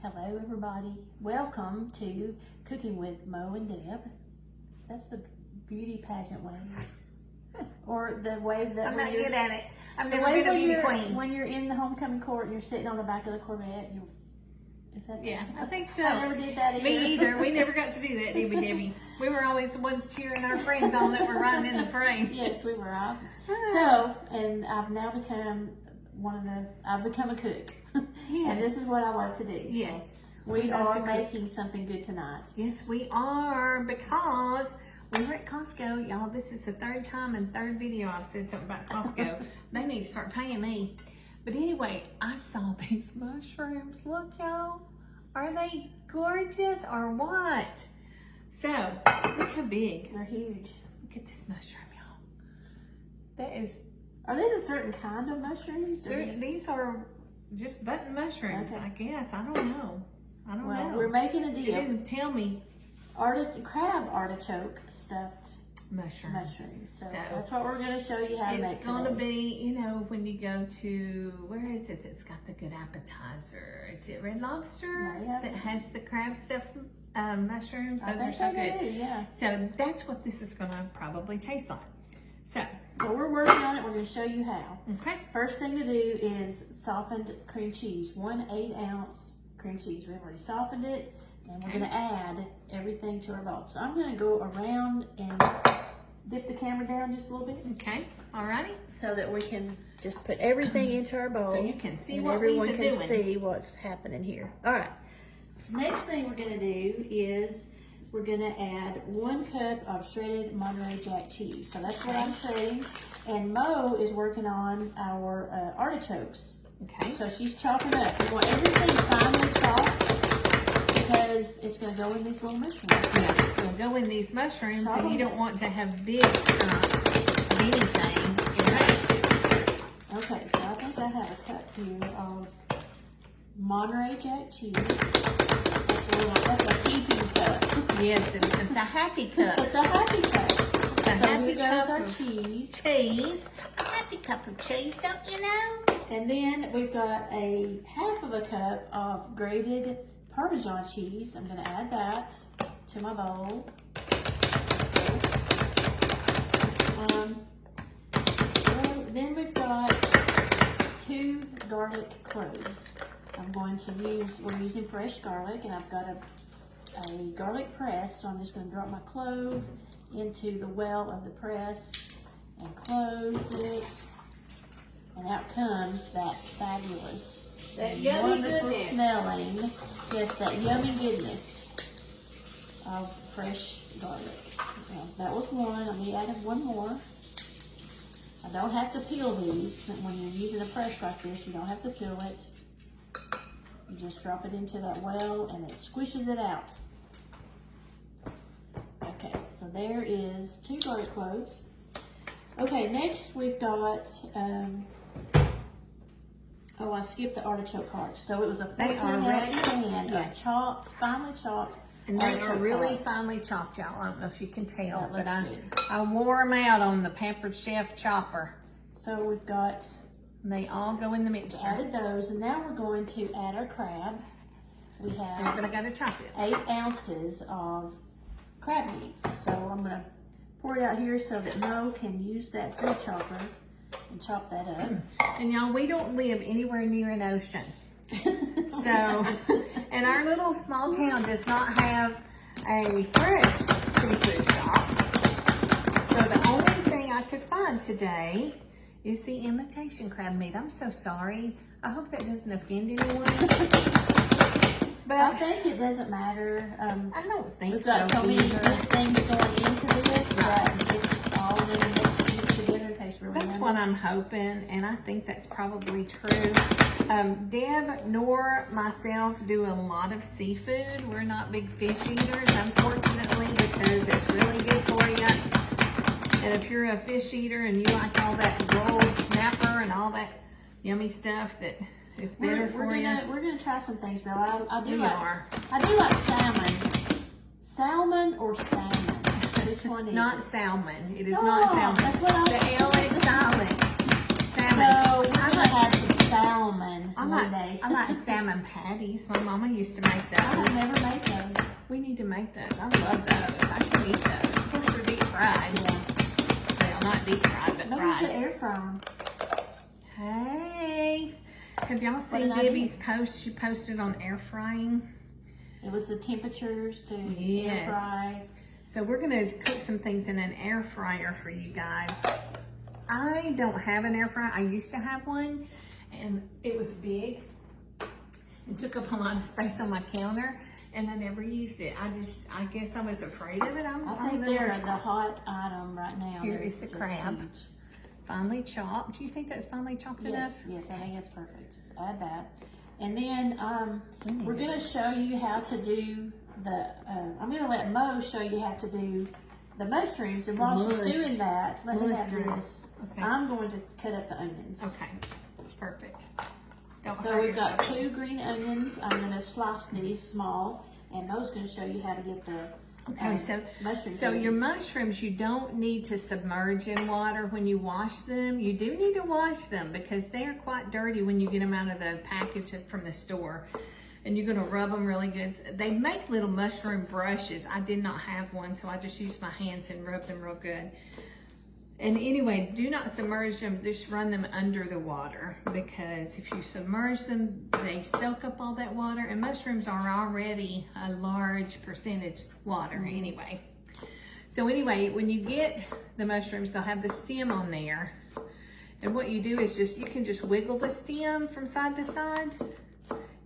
Hello everybody, welcome to Cooking with Mo and Deb. That's the beauty pageant way. Or the way that I'm not good at it. I've the never way been a when beauty you're, queen. when you're in the homecoming court and you're sitting on the back of the Corvette, is that Yeah, I think so. I never did that either. Me either. We never got to do that, did we, Debbie? We were always the ones cheering our friends on that were riding in the parade. Yes, we were. So, and I've now become I've become a cook. Yes. And this is what I love to do. Yes. So we love are to cook. making something good tonight. Yes, we are, because we were at Costco. Y'all, this is the third time and third video I've said something about Costco. They need to start paying me. But anyway, I saw these mushrooms. Look, y'all. Are they gorgeous or what? So, look how big. They're huge. Look at this mushroom, y'all. That is... Are these a certain kind of mushrooms? These are just button mushrooms, Okay. I guess. I don't know. I don't Well, know. we're making a It deal. didn't tell me Crab artichoke stuffed mushrooms. So that's what we're going to show you how to make It's going to today. be, you know, when you go to, where is it that's got the good appetizer? Is it Red Lobster Yeah. that has the crab stuffed mushrooms? I Those are think so they good. do, yeah. So that's what this is going to probably taste like. So, Well, we're working on it. We're going to show you how. okay. First thing to do is softened cream cheese. 1 8-ounce cream cheese. We've already softened it, and we're going to add everything to our bowl. So I'm going to go around and dip the camera down just a little bit Okay. Alrighty. so that we can just put everything into our bowl. So you can see and what everyone we's can doing. see what's happening here. All right. So next thing we're going to do is we're going to add 1 cup of shredded Monterey Jack cheese. So that's what I'm shredding. And Mo is working on our artichokes. Okay. So she's chopping up. We want everything finely chopped because it's going to go in these little mushrooms. Yeah, so we'll go in these mushrooms, Chop and you them. don't want to have big chunks of anything in that. Okay, so I think I have a cup here of Monterey Jack cheese. That's a heaping cup. Yes, it's a happy cup. It's a happy cup. It's a So happy here goes cup our of cheese. cheese. A happy cup of cheese, don't you know? And then we've got a half of a cup of grated Parmesan cheese. I'm going to add that to my bowl. Then we've got 2 garlic cloves. We're using fresh garlic, and I've got a garlic press, so I'm just going to drop my clove into the well of the press and close it. And out comes that fabulous, That yummy wonderful goodness. smelling, yes, that yummy goodness of fresh garlic. Now, that was 1. Let me add 1 more. I don't have to peel these. When you're using a press like this, you don't have to peel it. You just drop it into that well and it squishes it out. Okay, so there is 2 garlic cloves. Okay, next we've got, I skipped the artichoke hearts. So it was a 14-ounce can of chopped, finely chopped And they are artichoke really hearts. finely chopped, y'all. I don't know if you can tell, That but looks good. I wore them out on the Pampered Chef chopper. So we've got And they all go in the mixture. added those, and now we're going to add our crab. We have But I gotta chop it. 8 ounces of crab meat. So I'm going to pour it out here so that Mo can use that food chopper and chop that up. And y'all, we don't live anywhere near an ocean. So, and our little small town does not have a fresh seafood shop. So the only thing I could find today is the imitation crab meat. I'm so sorry. I hope that doesn't offend anyone. But I think it doesn't matter. I don't think We've got so many either. good things going into this that it's all going to mix together. It tastes really That's yummy. what I'm hoping, and I think that's probably true. Deb nor myself do a lot of seafood. We're not big fish eaters, unfortunately, because it's really good for you. And if you're a fish eater and you like all that rolled snapper and all that yummy stuff, that is better for you. We're gonna try some things though. I do We like are. I do like salmon. Salmon or salmon? Which one is Not it? salmon. It is No, not salmon. that's what I- The L is silent. Salmon. No, we're gonna have some salmon. I'm I like salmon patties. My mama used to make those. I never made those. We need to make those. I love those. I can eat those. Of course, they're deep fried. Yeah. Well, not deep fried, but No, we fried. could air fry 'em. Hey, have y'all What seen did I Debbie's post? She posted on air frying. It was the temperatures to Yes. air fry. So we're gonna cook some things in an air fryer for you guys. I don't have an air fryer. I used to have one, and it was big and took up a lot of space on my counter, and I never used it. I guess I was afraid of it. I think they're the hot item right now. Here They're is the just crab. huge. Finely chopped. Do you think that's finely chopped enough? Yes, I think it's perfect. Just add that. And then we're going to show you how to do the, I'm going to let Mo show you how to do the mushrooms. And while she's doing that, let me have this. Okay. I'm going to cut up the onions. Okay, perfect. Don't So hurt we've got yourself. 2 green onions. I'm going to slice these small. And Mo's going to show you how to get the Okay, mushrooms. so your mushrooms, you don't need to submerge in water when you wash them. You do need to wash them because they are quite dirty when you get them out of the package from the store. And you're gonna rub them really good. They make little mushroom brushes. I did not have one, so I just used my hands and rubbed them real good. And anyway, do not submerge them, just run them under the water, because if you submerge them, they soak up all that water, and mushrooms are already a large percentage water anyway. So anyway, when you get the mushrooms, they'll have the stem on there. And what you do is you can just wiggle the stem from side to side,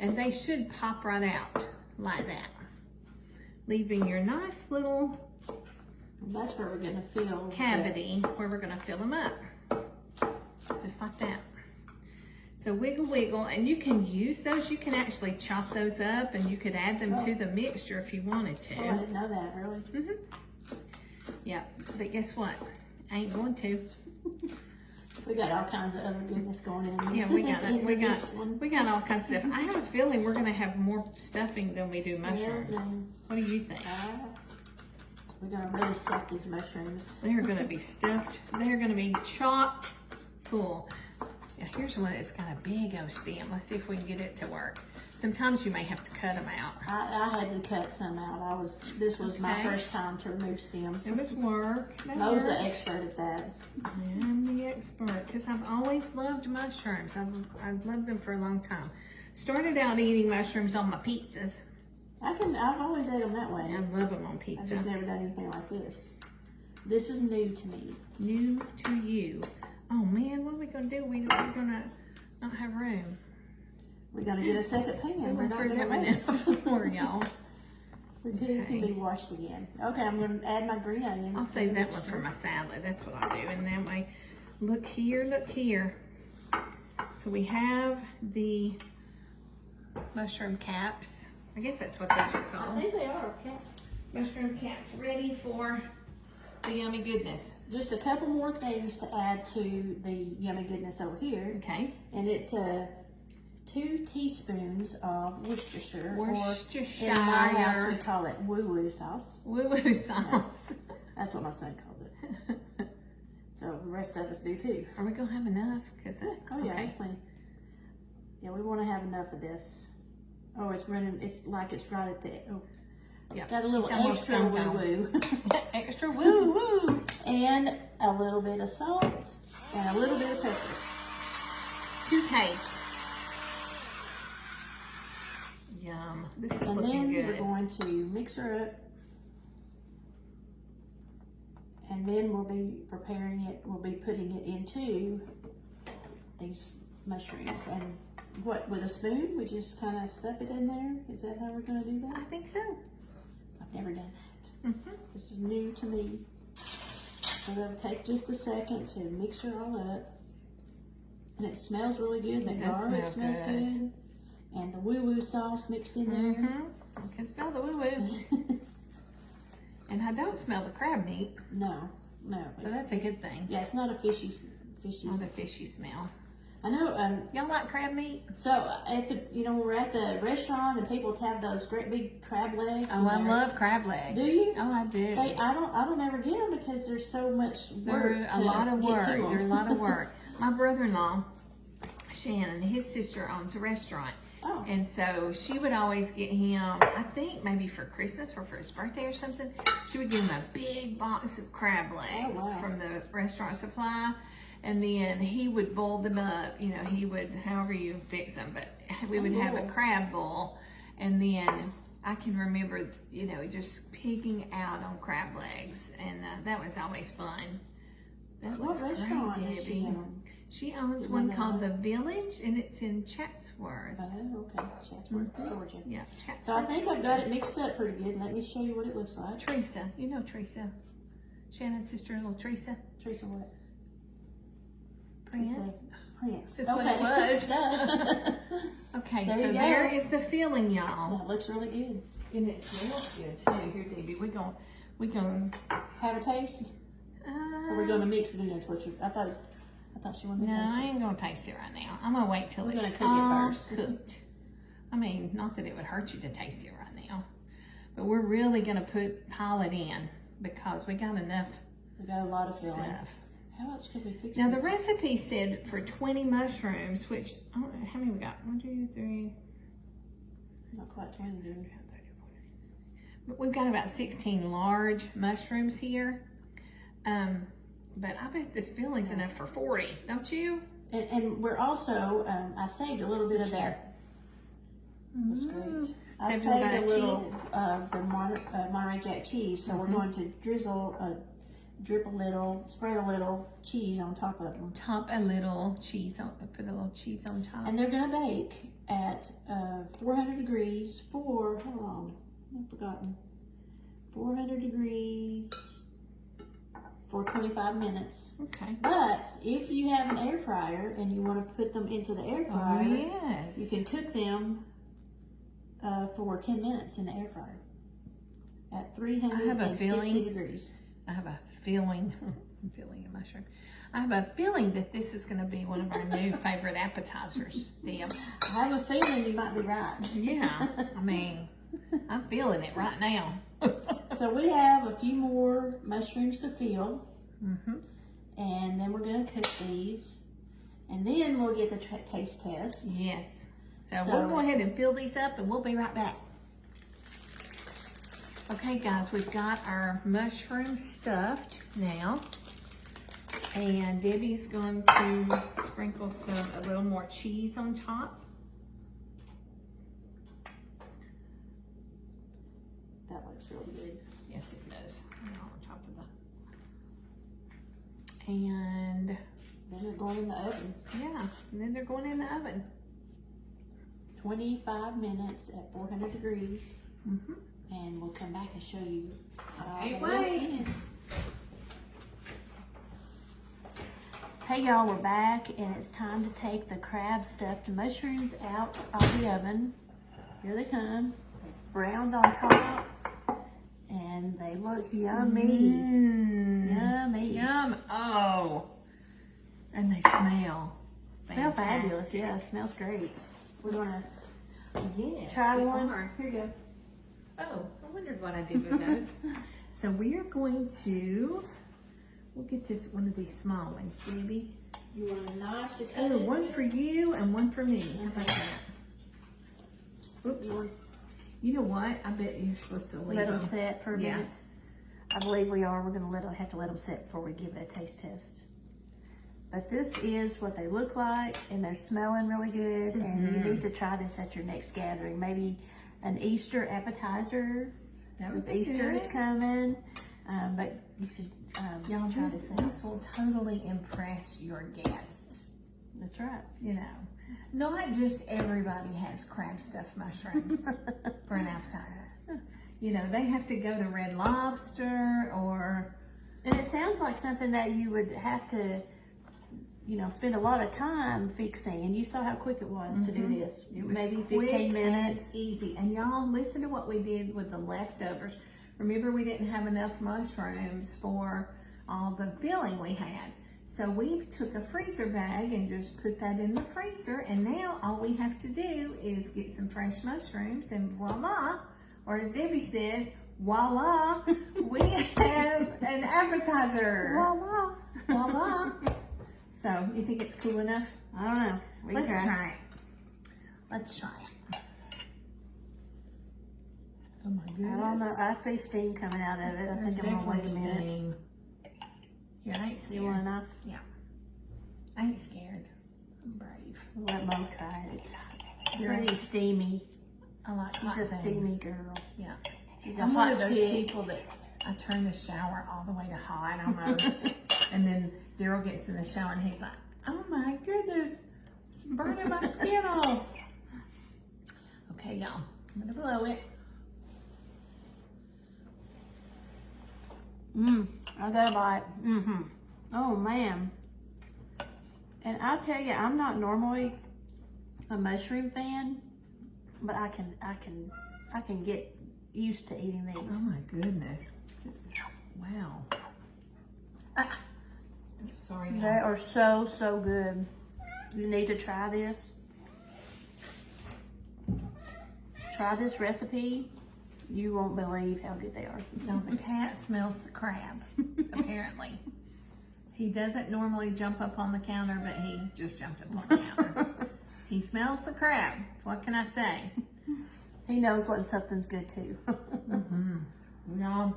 and they should pop right out like that, leaving your nice little that's where we're going to fill cavity where we're going to fill them up, just like that. So wiggle, wiggle, and you can use those. You can actually chop those up, and you could add them to the mixture if you wanted to. Oh, I didn't know that, really. Yeah, but guess what? I ain't going to. We got all kinds of other goodness going in. Yeah, we got in we got all kinds of stuff. I have a feeling we're going to have more stuffing than we do mushrooms. What do you think? We're going to really stuff these mushrooms. They're going to be stuffed. They're going to be chocked full. Now here's one that's got a big old stem. Let's see if we can get it to work. Sometimes you may have to cut them out. I had to cut some out. This was my first time to remove stems. It was work. Mo's the expert at that. I'm the expert because I've always loved mushrooms. I've loved them for a long time. Started out eating mushrooms on my pizzas. I've always ate them that way. I love them on pizza. I've just never done anything like this. This is new to me. New to you. Oh man, what are we gonna do? We're gonna not have room. We're gonna get a second pan. We're not throw gonna that one waste. in the floor, y'all. It can be washed again. Okay, I'm gonna add my green onions. I'll save that one for my salad. That's what I do. And that way, look here, look here. So we have the mushroom caps. I guess that's what those are I called. think they are caps. Mushroom caps ready for the yummy goodness. Just a couple more things to add to the yummy goodness over here. Okay. And it's 2 teaspoons of Worcestershire. Worcestershire. Or in my house we call it woo-woo sauce. Woo-woo sauce. That's what my son called it. So the rest of us do too. Are we gonna have enough? Oh yeah, there's plenty. Yeah, we want to have enough of this. Oh, it's running. It's like it's right at the. Oh, Yeah. got a little extra woo-woo. Extra woo-woo. And a little bit of salt and a little bit of pepper. To taste. Yum. This is And looking then we're good. going to mix her up. And then we'll be preparing it. We'll be putting it into these mushrooms. And what, with a spoon? We just kind of stuff it in there? Is that how we're going to do that? I think so. I've never done that. This is new to me. So that'll take just a second to mix her all up. And it smells really good. The garlic smells good. And the woo-woo sauce mixed in there. You can smell the woo-woo. And I don't smell the crab meat. No. So that's a good thing. Yeah, it's not a fishy. Not a fishy smell. I know. Y'all like crab meat? So at the, when we're at the restaurant and people have those great big crab legs. Oh, I love crab legs. Do you? Oh, I do. Hey, I don't ever get them because there's so much work. They're a lot of work. They're a lot of work. My brother-in-law Shannon, his sister owns a restaurant. Oh. And so she would always get him, I think maybe for Christmas or for his birthday or something, she would give him a big box of crab legs from the restaurant supply. And then he would boil them up, you know, he would, however you fix them, but we would have a crab boil. And then I can remember, you know, just picking out on crab legs. And that was always fun. That was what restaurant great, is Debbie. She owns one called The Village, and it's in Chatsworth. Oh, okay. Chatsworth, Georgia. Yeah, Chatsworth. So I think I've got it mixed up pretty good. Let me show you what it looks like. Teresa, you know Teresa. Shannon's sister, little Teresa. Teresa what? Prince. Prince. That's what it was. Okay, so there is the filling, y'all. That looks really good. And it smells good too. Here, Debbie, we gonna have a taste. Or we're gonna mix it in. That's what you. I thought she wanted to taste it. No, I ain't gonna taste it right now. I'm gonna wait till it's cook it first. Cooked. I mean, not that it would hurt you to taste it right now, but we're really gonna pile it in because we got enough. We got a lot of stuff. How else could we fix Now this? the recipe said for 20 mushrooms, which I don't know how many we got. 1, 2, 3. Not quite 20, dude. But we've got about 16 large mushrooms here. But I bet this filling's enough for 40, don't you? And we're also, I saved a little bit of that. That's great. I saved a little of the Monterey Jack cheese, so we're going to drip a little, spread a little cheese on top of them. Put a little cheese on top. And they're gonna bake at 400 degrees for, how long? I've forgotten. 400 degrees for 25 minutes. Okay. But if you have an air fryer and you want to put them into the air fryer, yes, you can cook them for 10 minutes in the air fryer at 360 degrees. I have a feeling, I'm feeling a mushroom. I have a feeling that this is going to be one of our new favorite appetizers, Deb. I have a feeling you might be right. Yeah, I mean, I'm feeling it right now. So we have a few more mushrooms to fill, and then we're going to cook these, and then we'll get the taste test. Yes. So we'll go ahead and fill these up, and we'll be right back. Okay, guys, we've got our mushrooms stuffed now, and Debbie's going to sprinkle a little more cheese on top. That looks really good. Yes, it does. On top of the. And then they're going in the oven. Yeah, and then they're going in the oven. 25 minutes at 400 degrees. And we'll come back and show you how they look in. Hey y'all, we're back and it's time to take the crab stuffed mushrooms out of the oven. Here they come, browned on top, and they look yummy. Yummy. Yum. Oh. And they smell Smell fabulous. Yeah, it smells great. We're gonna try one. Here you go. Oh, I wondered what I did with those. So we are going to, we'll get one of these small ones, Debbie. You want a knife to cut Oh, it? one for you and one for me. How about that? Oops. You know what? I bet you're supposed to leave Let them set for a Yeah. minute. I believe we are. We're going to have to let them set before we give it a taste test. But this is what they look like, and they're smelling really good. And you need to try this at your next gathering. Maybe an Easter appetizer, since Easter is coming. But you should Y'all, try this will totally impress your guests. That's right. You know, not just everybody has crab stuffed mushrooms for an appetizer. You know, they have to go to Red Lobster or... And it sounds like something that you would have to, you know, spend a lot of time fixing. And you saw how quick it was to do this. It was maybe quick 15 minutes. and easy. And y'all, listen to what we did with the leftovers. Remember, we didn't have enough mushrooms for all the filling we had. So we took a freezer bag and just put that in the freezer. And now all we have to do is get some fresh mushrooms and voila, or as Debbie says, voila, we have an appetizer. Voila. Voila. So, you think it's cool enough? I don't know. Let's try it. Let's try it. Oh my goodness. I don't know. I see steam coming out of it. I think I'm gonna wait a minute. Yeah, I ain't scared. You want enough? Yeah. I ain't scared. I'm brave. Let Mom try it. It's pretty steamy. I like She's a steamy girl. Yeah. She's a I'm one hot of those chick. people that I turn the shower all the way to hot almost. And then Daryl gets in the shower and he's like, oh my goodness, it's burning my skin off. Okay, y'all, I'm gonna blow it. I got a bite. Oh man. And I'll tell you, I'm not normally a mushroom fan, but I can get used to eating these. Oh my goodness. Wow. Sorry. They are so, so good. You need to try this. Try this recipe. You won't believe how good they are. No, the cat smells the crab, apparently. He doesn't normally jump up on the counter, but he just jumped up on the counter. He smells the crab. What can I say? He knows when something's good too. No.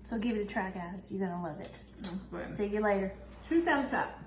So give it a try, guys. You're gonna love it. Good. See you later. 2 thumbs up.